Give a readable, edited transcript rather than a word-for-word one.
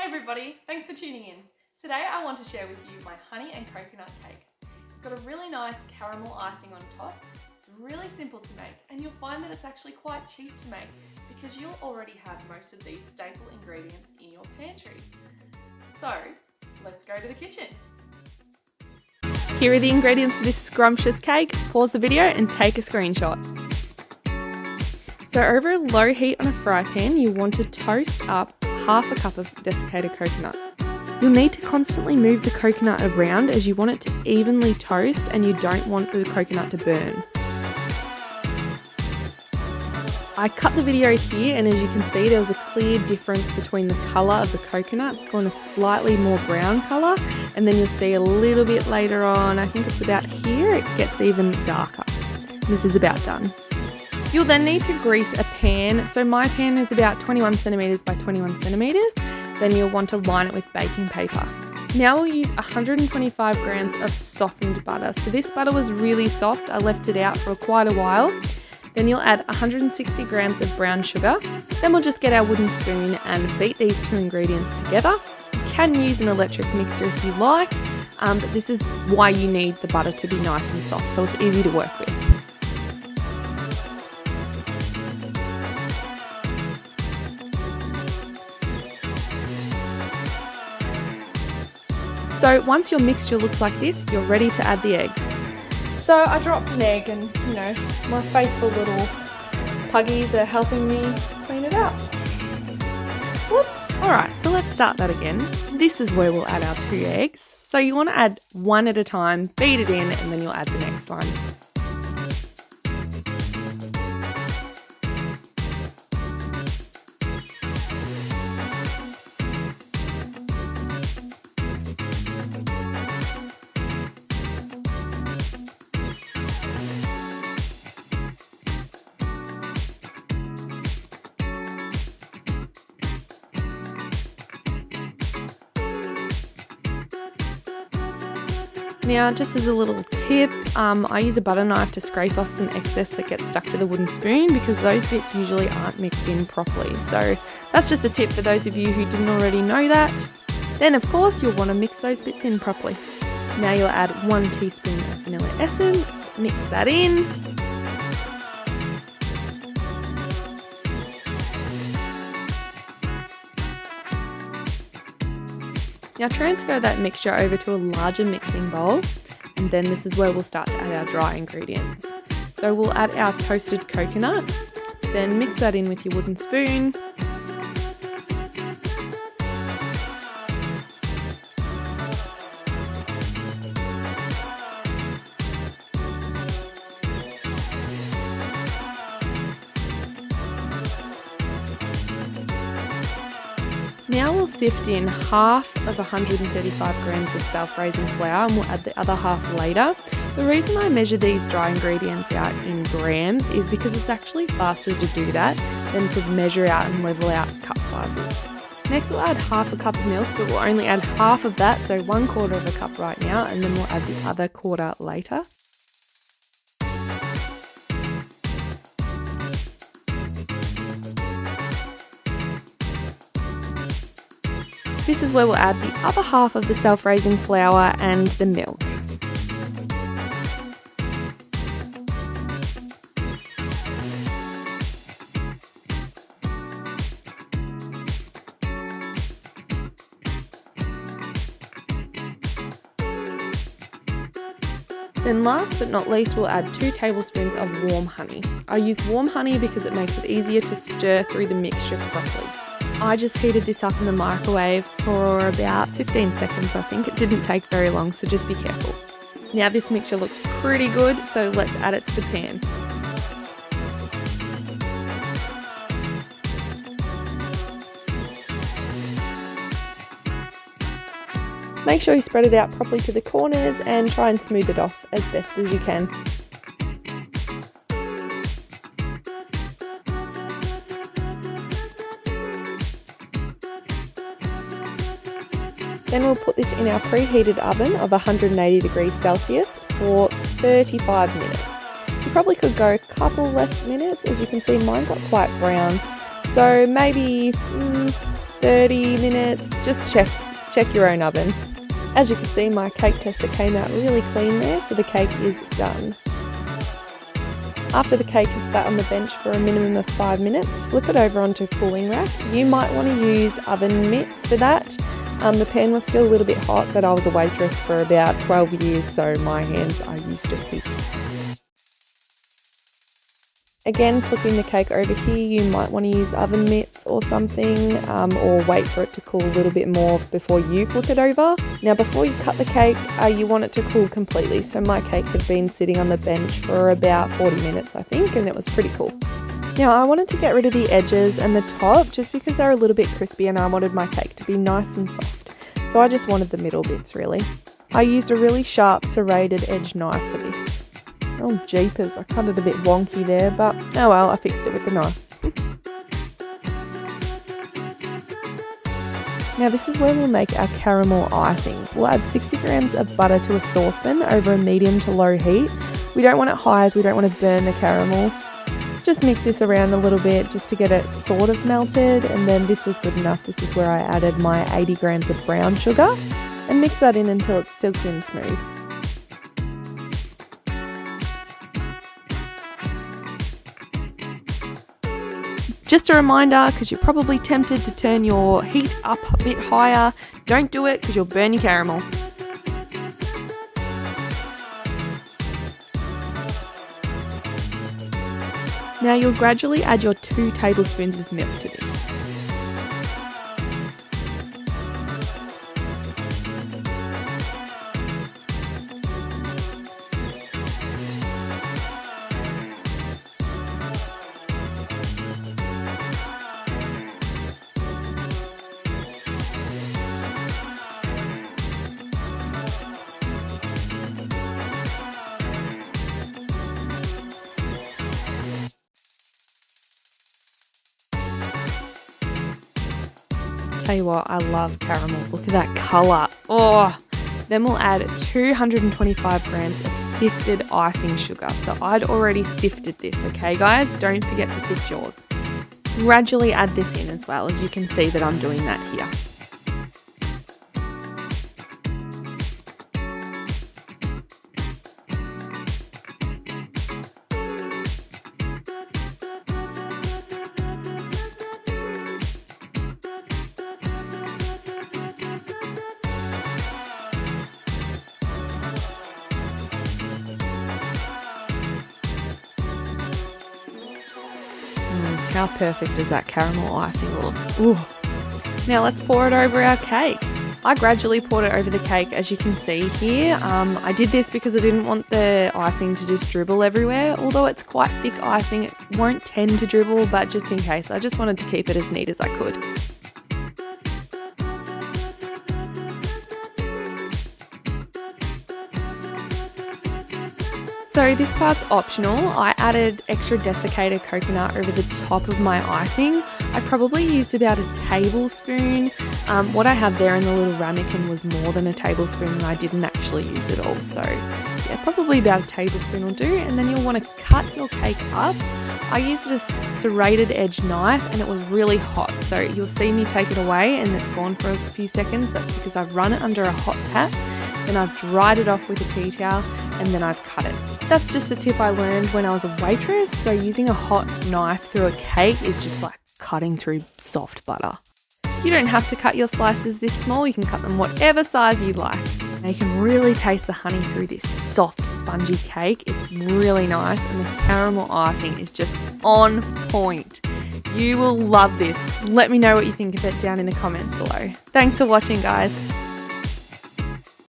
Hey everybody, thanks for tuning in. Today I want to share with you my honey and coconut cake. It's got a really nice caramel icing on top. It's really simple to make and you'll find that it's actually quite cheap to make because you'll already have most of these staple ingredients in your pantry. So let's go to the kitchen. Here are the ingredients for this scrumptious cake. Pause the video and take a screenshot. So over a low heat on a fry pan, you want to toast up half a cup of desiccated coconut. You'll need to constantly move the coconut around as you want it to evenly toast and you don't want the coconut to burn. I cut the video here and as you can see there was a clear difference between the colour of the coconut. It's gone a slightly more brown colour and then you'll see a little bit later on, I think it's about here, it gets even darker. This is about done. You'll then need to grease a pan. So my pan is about 21 centimetres by 21 centimetres. Then you'll want to line it with baking paper. Now we'll use 125 grams of softened butter. So this butter was really soft. I left it out for quite a while. Then you'll add 160 grams of brown sugar. Then we'll just get our wooden spoon and beat these two ingredients together. You can use an electric mixer if you like, but this is why you need the butter to be nice and soft, so it's easy to work with. So once your mixture looks like this, you're ready to add the eggs. So I dropped an egg and, my faithful little puggies are helping me clean it up. Whoops. Alright, so let's start that again. This is where we'll add our 2 eggs. So you want to add one at a time, beat it in, and then you'll add the next one. Now, just as a little tip, I use a butter knife to scrape off some excess that gets stuck to the wooden spoon because those bits usually aren't mixed in properly. So that's just a tip for those of you who didn't already know that. Then, of course, you'll want to mix those bits in properly. Now you'll add 1 teaspoon of vanilla essence, mix that in. Now transfer that mixture over to a larger mixing bowl and then this is where we'll start to add our dry ingredients. So we'll add our toasted coconut, then mix that in with your wooden spoon. Now we'll sift in half of 135 grams of self-raising flour and we'll add the other half later. The reason I measure these dry ingredients out in grams is because it's actually faster to do that than to measure out and level out cup sizes. Next we'll add half a cup of milk, but we'll only add half of that, so 1/4 of a cup right now, and then we'll add the other quarter later. This is where we'll add the other half of the self-raising flour and the milk. Then last but not least, we'll add 2 tablespoons of warm honey. I use warm honey because it makes it easier to stir through the mixture properly. I just heated this up in the microwave for about 15 seconds, I think. It didn't take very long, so just be careful. Now this mixture looks pretty good, so let's add it to the pan. Make sure you spread it out properly to the corners and try and smooth it off as best as you can. Then we'll put this in our preheated oven of 180 degrees Celsius for 35 minutes. You probably could go a couple less minutes. As you can see, mine got quite brown. So maybe 30 minutes. Just check your own oven. As you can see, my cake tester came out really clean there, so the cake is done. After the cake has sat on the bench for a minimum of 5 minutes, flip it over onto a cooling rack. You might want to use oven mitts for that. The pan was still a little bit hot, but I was a waitress for about 12 years, so my hands are used to heat. Again, flipping the cake over here, you might want to use oven mitts or something, or wait for it to cool a little bit more before you flip it over. Now, before you cut the cake, you want it to cool completely. So my cake had been sitting on the bench for about 40 minutes, I think, and it was pretty cool. Now, I wanted to get rid of the edges and the top just because they're a little bit crispy and I wanted my cake to be nice and soft. So I just wanted the middle bits, really. I used a really sharp serrated edge knife for this. Oh jeepers, I cut it a bit wonky there, but oh well, I fixed it with the knife. Now this is where we'll make our caramel icing. We'll add 60 grams of butter to a saucepan over a medium to low heat. We don't want it high as we don't want to burn the caramel. Just mix this around a little bit just to get it sort of melted, and then this was good enough. This is where I added my 80 grams of brown sugar and mix that in until it's silky and smooth. Just a reminder, because you're probably tempted to turn your heat up a bit higher, don't do it because you'll burn your caramel. Now you'll gradually add your 2 tablespoons of milk to this. Tell you what, I love caramel. Look at that colour. Oh! Then we'll add 225 grams of sifted icing sugar. So I'd already sifted this, okay guys? Don't forget to sift yours. Gradually add this in as well, as you can see that I'm doing that here. How perfect does that caramel icing look? Ooh. Now let's pour it over our cake. I gradually poured it over the cake, as you can see here. I did this because I didn't want the icing to just dribble everywhere. Although it's quite thick icing, it won't tend to dribble, but just in case, I just wanted to keep it as neat as I could. So this part's optional. I added extra desiccated coconut over the top of my icing. I probably used about a tablespoon. What I have there in the little ramekin was more than a tablespoon, and I didn't actually use it all. So yeah, probably about a tablespoon will do. And then you'll want to cut your cake up. I used a serrated edge knife and it was really hot. So you'll see me take it away and it's gone for a few seconds. That's because I've run it under a hot tap. Then I've dried it off with a tea towel and then I've cut it. That's just a tip I learned when I was a waitress. So using a hot knife through a cake is just like cutting through soft butter. You don't have to cut your slices this small. You can cut them whatever size you like. Now you can really taste the honey through this soft, spongy cake. It's really nice and the caramel icing is just on point. You will love this. Let me know what you think of it down in the comments below. Thanks for watching, guys.